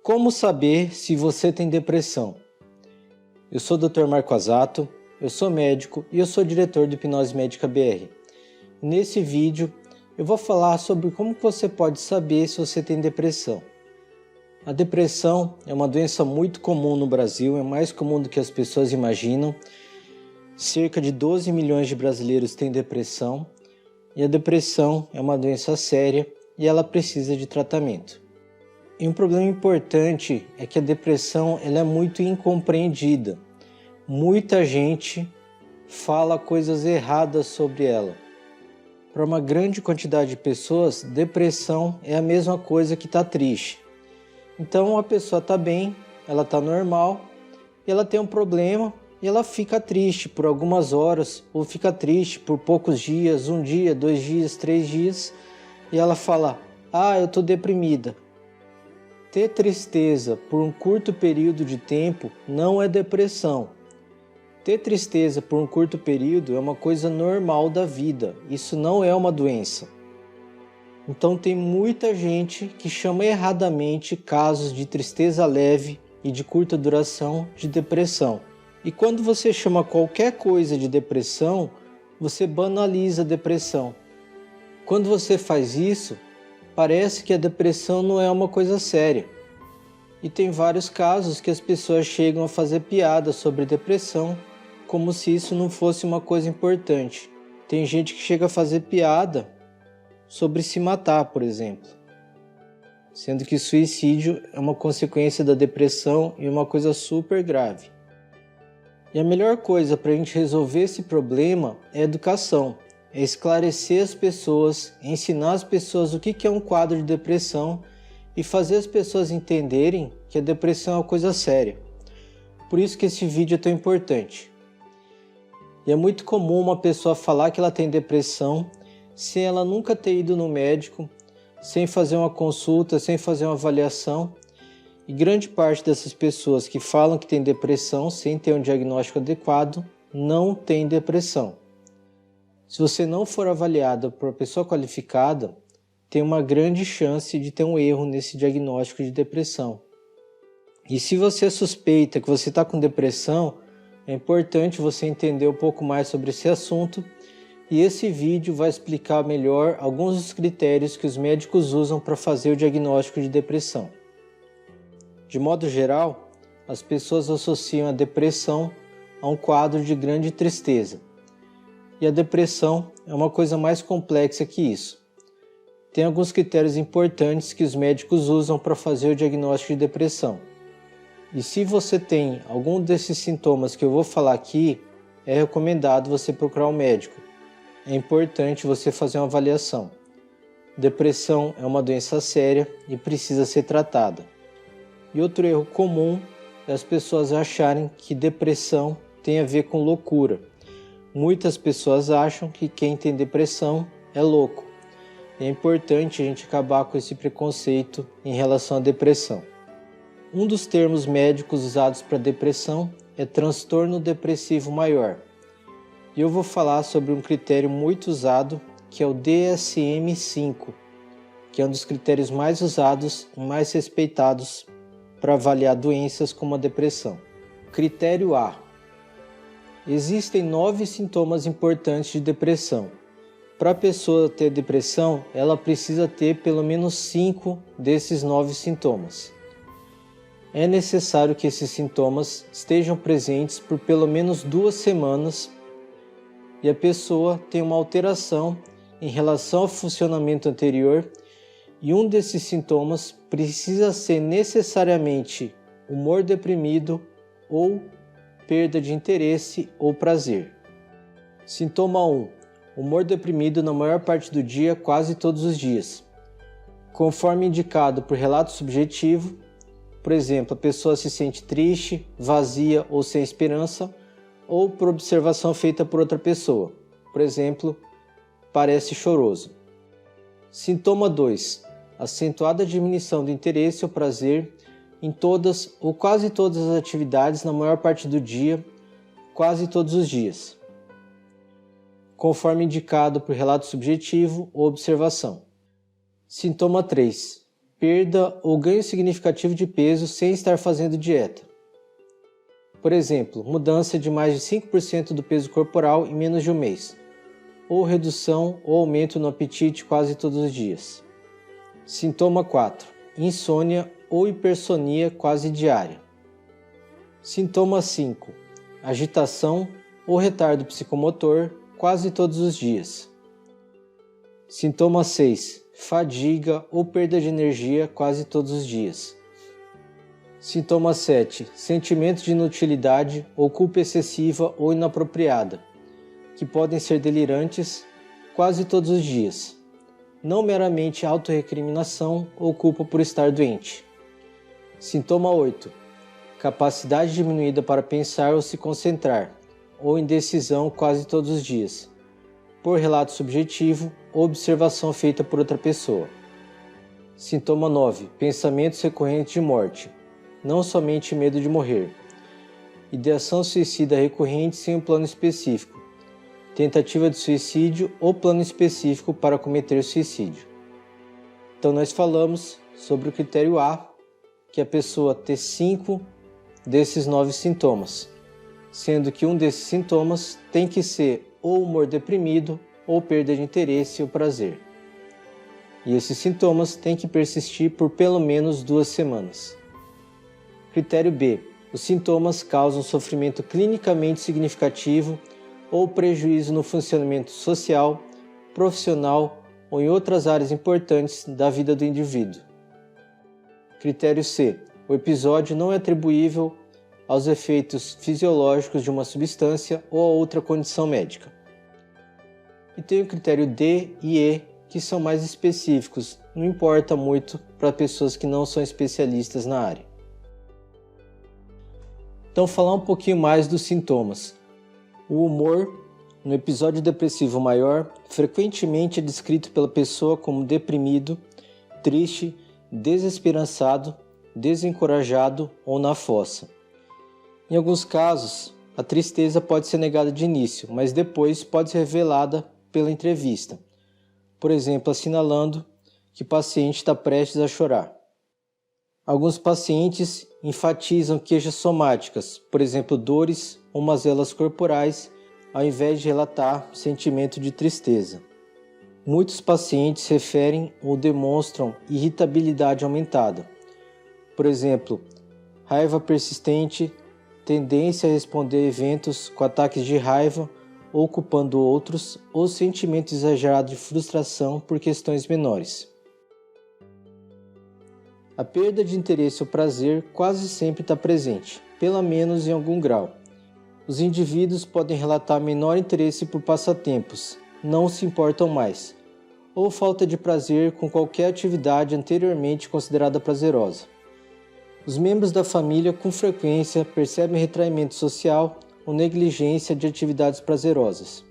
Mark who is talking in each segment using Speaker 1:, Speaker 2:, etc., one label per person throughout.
Speaker 1: Como saber se você tem depressão? Eu sou o Dr. Marco Azato, eu sou médico e eu sou diretor do Hipnose Médica BR. Nesse vídeo eu vou falar sobre como você pode saber se você tem depressão. A depressão é uma doença muito comum no Brasil, é mais comum do que as pessoas imaginam. Cerca de 12 milhões de brasileiros têm depressão e a depressão é uma doença séria e ela precisa de tratamento. E um problema importante é que a depressão ela é muito incompreendida. Muita gente fala coisas erradas sobre ela. Para uma grande quantidade de pessoas, depressão é a mesma coisa que estar triste. Então a pessoa está bem, ela está normal, e ela tem um problema e ela fica triste por algumas horas, ou fica triste por poucos dias, 1 dia, 2 dias, 3 dias, e ela fala, eu estou deprimida. Ter tristeza por um curto período de tempo não é depressão. Ter tristeza por um curto período é uma coisa normal da vida, isso não é uma doença. Então tem muita gente que chama erradamente casos de tristeza leve e de curta duração de depressão. E quando você chama qualquer coisa de depressão, você banaliza a depressão. Quando você faz isso, parece que a depressão não é uma coisa séria. E tem vários casos que as pessoas chegam a fazer piada sobre depressão, como se isso não fosse uma coisa importante. Tem gente que chega a fazer piada sobre se matar, por exemplo. Sendo que suicídio é uma consequência da depressão e uma coisa super grave. E a melhor coisa para a gente resolver esse problema é educação. É esclarecer as pessoas, ensinar as pessoas o que é um quadro de depressão e fazer as pessoas entenderem que a depressão é uma coisa séria. Por isso que esse vídeo é tão importante. E é muito comum uma pessoa falar que ela tem depressão sem ela nunca ter ido no médico, sem fazer uma consulta, sem fazer uma avaliação. E grande parte dessas pessoas que falam que tem depressão sem ter um diagnóstico adequado, não tem depressão. Se você não for avaliado por uma pessoa qualificada, tem uma grande chance de ter um erro nesse diagnóstico de depressão. E se você suspeita que você está com depressão, é importante você entender um pouco mais sobre esse assunto e esse vídeo vai explicar melhor alguns dos critérios que os médicos usam para fazer o diagnóstico de depressão. De modo geral, as pessoas associam a depressão a um quadro de grande tristeza. E a depressão é uma coisa mais complexa que isso. Tem alguns critérios importantes que os médicos usam para fazer o diagnóstico de depressão. E se você tem algum desses sintomas que eu vou falar aqui, é recomendado você procurar um médico. É importante você fazer uma avaliação. Depressão é uma doença séria e precisa ser tratada. E outro erro comum é as pessoas acharem que depressão tem a ver com loucura. Muitas pessoas acham que quem tem depressão é louco. É importante a gente acabar com esse preconceito em relação à depressão. Um dos termos médicos usados para depressão é transtorno depressivo maior. E eu vou falar sobre um critério muito usado, que é o DSM-5, que é um dos critérios mais usados e mais respeitados para avaliar doenças como a depressão. Critério A. Existem 9 sintomas importantes de depressão. Para a pessoa ter depressão, ela precisa ter pelo menos 5 desses 9 sintomas. É necessário que esses sintomas estejam presentes por pelo menos 2 semanas e a pessoa tenha uma alteração em relação ao funcionamento anterior e um desses sintomas precisa ser necessariamente humor deprimido ou perda de interesse ou prazer. Sintoma 1. Humor deprimido na maior parte do dia, quase todos os dias. Conforme indicado por relato subjetivo, por exemplo, a pessoa se sente triste, vazia ou sem esperança, ou por observação feita por outra pessoa. Por exemplo, parece choroso. Sintoma 2. Acentuada diminuição do interesse ou prazer em todas ou quase todas as atividades na maior parte do dia, quase todos os dias. Conforme indicado por relato subjetivo ou observação. Sintoma 3. perda ou ganho significativo de peso sem estar fazendo dieta. Por exemplo, mudança de mais de 5% do peso corporal em menos de um mês, ou redução ou aumento no apetite quase todos os dias. Sintoma 4. Insônia ou hipersonia quase diária. Sintoma 5. Agitação ou retardo psicomotor quase todos os dias. Sintoma 6. Fadiga ou perda de energia quase todos os dias. Sintoma 7. Sentimento de inutilidade ou culpa excessiva ou inapropriada, que podem ser delirantes quase todos os dias. Não meramente autorrecriminação ou culpa por estar doente. Sintoma 8. Capacidade diminuída para pensar ou se concentrar, ou indecisão quase todos os dias, por relato subjetivo ou observação feita por outra pessoa. Sintoma 9. Pensamentos recorrentes de morte, não somente medo de morrer. Ideação suicida recorrente sem um plano específico. Tentativa de suicídio ou plano específico para cometer suicídio. Então nós falamos sobre o critério A, que a pessoa ter 5 desses 9 sintomas, sendo que um desses sintomas tem que ser ou humor deprimido ou perda de interesse ou prazer. E esses sintomas têm que persistir por pelo menos 2 semanas. Critério B. Os sintomas causam sofrimento clinicamente significativo ou prejuízo no funcionamento social, profissional ou em outras áreas importantes da vida do indivíduo. Critério C. O episódio não é atribuível aos efeitos fisiológicos de uma substância ou a outra condição médica. E tem o critério D e E, que são mais específicos, não importa muito para pessoas que não são especialistas na área. Então, falar um pouquinho mais dos sintomas. O humor, no episódio depressivo maior, frequentemente é descrito pela pessoa como deprimido, triste, desesperançado, desencorajado ou na fossa. Em alguns casos, a tristeza pode ser negada de início, mas depois pode ser revelada pela entrevista. Por exemplo, assinalando que o paciente está prestes a chorar. Alguns pacientes enfatizam queixas somáticas, por exemplo, dores ou mazelas corporais, ao invés de relatar sentimento de tristeza. Muitos pacientes referem ou demonstram irritabilidade aumentada. Por exemplo, raiva persistente, tendência a responder a eventos com ataques de raiva ou culpando outros, ou sentimento exagerado de frustração por questões menores. A perda de interesse ou prazer quase sempre está presente, pelo menos em algum grau. Os indivíduos podem relatar menor interesse por passatempos, não se importam mais, ou falta de prazer com qualquer atividade anteriormente considerada prazerosa. Os membros da família com frequência percebem retraimento social ou negligência de atividades prazerosas.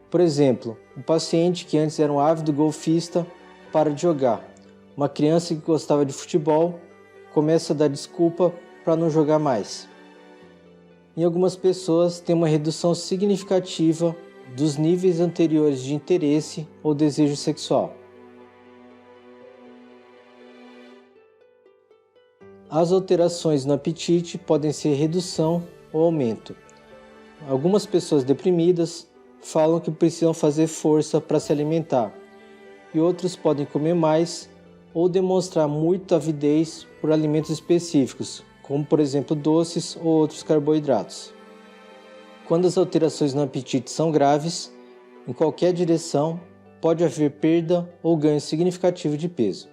Speaker 1: Por exemplo, um paciente que antes era um ávido golfista para de jogar. Uma criança que gostava de futebol começa a dar desculpa para não jogar mais. Em algumas pessoas tem uma redução significativa dos níveis anteriores de interesse ou desejo sexual. As alterações no apetite podem ser redução ou aumento. Algumas pessoas deprimidas falam que precisam fazer força para se alimentar, e outros podem comer mais ou demonstrar muita avidez por alimentos específicos, como por exemplo doces ou outros carboidratos. Quando as alterações no apetite são graves, em qualquer direção, pode haver perda ou ganho significativo de peso.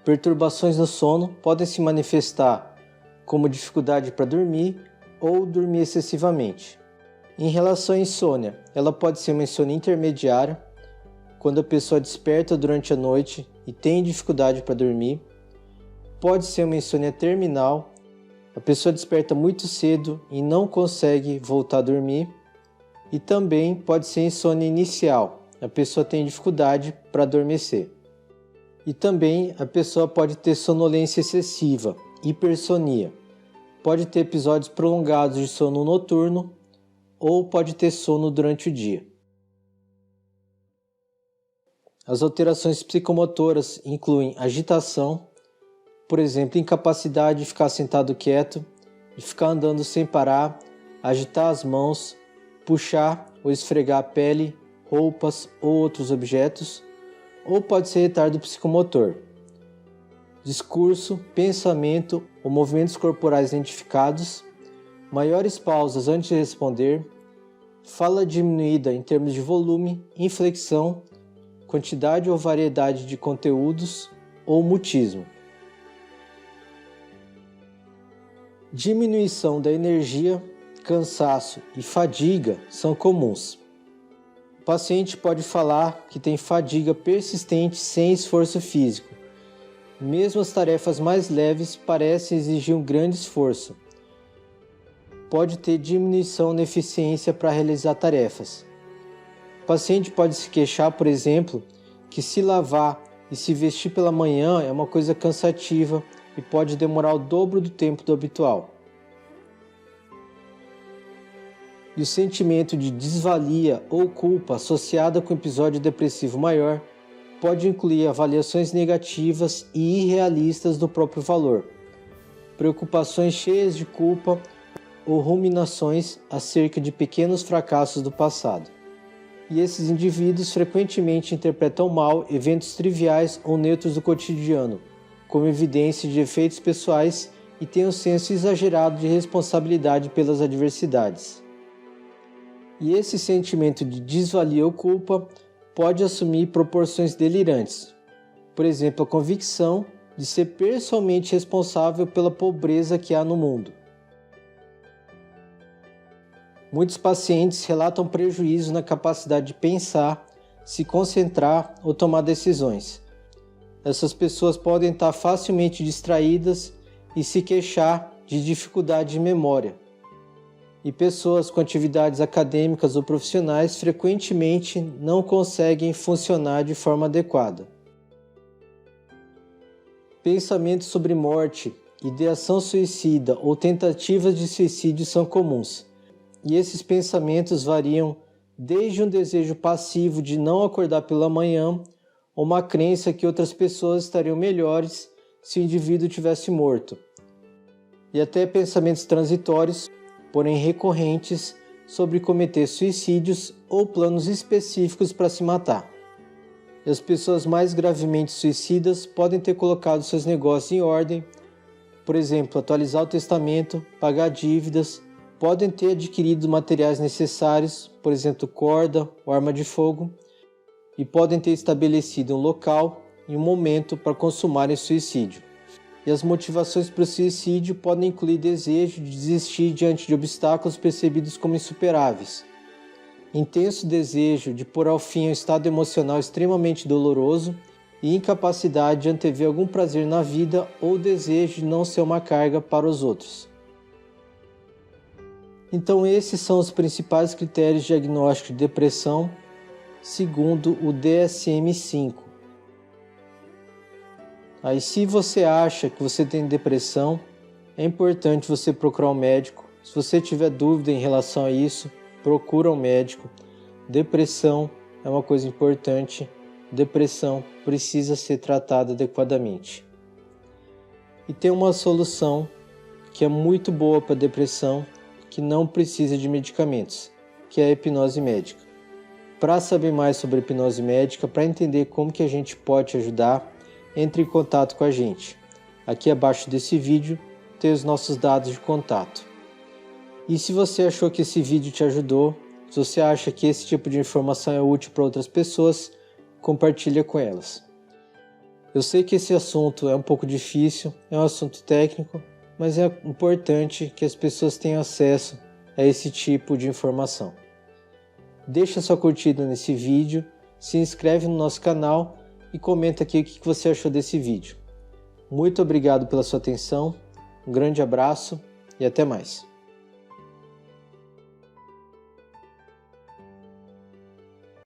Speaker 1: Perturbações no sono podem se manifestar como dificuldade para dormir ou dormir excessivamente. Em relação à insônia, ela pode ser uma insônia intermediária, quando a pessoa desperta durante a noite e tem dificuldade para dormir. Pode ser uma insônia terminal, a pessoa desperta muito cedo e não consegue voltar a dormir. E também pode ser insônia inicial, a pessoa tem dificuldade para adormecer. E também a pessoa pode ter sonolência excessiva, hipersonia. Pode ter episódios prolongados de sono noturno ou pode ter sono durante o dia. As alterações psicomotoras incluem agitação, por exemplo, incapacidade de ficar sentado quieto, de ficar andando sem parar, agitar as mãos, puxar ou esfregar a pele, roupas ou outros objetos, ou pode ser retardo psicomotor. Discurso, pensamento ou movimentos corporais identificados, maiores pausas antes de responder, fala diminuída em termos de volume, inflexão, quantidade ou variedade de conteúdos ou mutismo. Diminuição da energia, cansaço e fadiga são comuns. O paciente pode falar que tem fadiga persistente sem esforço físico. Mesmo as tarefas mais leves parecem exigir um grande esforço. Pode ter diminuição na eficiência para realizar tarefas. O paciente pode se queixar, por exemplo, que se lavar e se vestir pela manhã é uma coisa cansativa e pode demorar o dobro do tempo do habitual. E o sentimento de desvalia ou culpa associada com o episódio depressivo maior pode incluir avaliações negativas e irrealistas do próprio valor, preocupações cheias de culpa ou ruminações acerca de pequenos fracassos do passado. E esses indivíduos frequentemente interpretam mal eventos triviais ou neutros do cotidiano, como evidência de efeitos pessoais e têm um senso exagerado de responsabilidade pelas adversidades. E esse sentimento de desvalia ou culpa pode assumir proporções delirantes. Por exemplo, a convicção de ser pessoalmente responsável pela pobreza que há no mundo. Muitos pacientes relatam prejuízo na capacidade de pensar, se concentrar ou tomar decisões. Essas pessoas podem estar facilmente distraídas e se queixar de dificuldade de memória. E pessoas com atividades acadêmicas ou profissionais frequentemente não conseguem funcionar de forma adequada. Pensamentos sobre morte, ideação suicida ou tentativas de suicídio são comuns. E esses pensamentos variam desde um desejo passivo de não acordar pela manhã ou uma crença que outras pessoas estariam melhores se o indivíduo tivesse morto, e até pensamentos transitórios, porém recorrentes, sobre cometer suicídios ou planos específicos para se matar. E as pessoas mais gravemente suicidas podem ter colocado seus negócios em ordem, por exemplo, atualizar o testamento, pagar dívidas, podem ter adquirido materiais necessários, por exemplo, corda ou arma de fogo, e podem ter estabelecido um local e um momento para consumarem suicídio. E as motivações para o suicídio podem incluir desejo de desistir diante de obstáculos percebidos como insuperáveis, intenso desejo de pôr ao fim a um estado emocional extremamente doloroso e incapacidade de antever algum prazer na vida ou desejo de não ser uma carga para os outros. Então esses são os principais critérios diagnósticos de depressão segundo o DSM-5. Aí, se você acha que você tem depressão, é importante você procurar um médico. Se você tiver dúvida em relação a isso, procura um médico. Depressão é uma coisa importante. Depressão precisa ser tratada adequadamente. E tem uma solução que é muito boa para depressão, que não precisa de medicamentos, que é a hipnose médica. Para saber mais sobre hipnose médica, para entender como que a gente pode te ajudar, entre em contato com a gente. Aqui abaixo desse vídeo tem os nossos dados de contato. E se você achou que esse vídeo te ajudou, se você acha que esse tipo de informação é útil para outras pessoas, compartilha com elas. Eu sei que esse assunto é um pouco difícil, é um assunto técnico, mas é importante que as pessoas tenham acesso a esse tipo de informação. Deixa sua curtida nesse vídeo, se inscreve no nosso canal e comenta aqui o que você achou desse vídeo. Muito obrigado pela sua atenção, um grande abraço e até mais.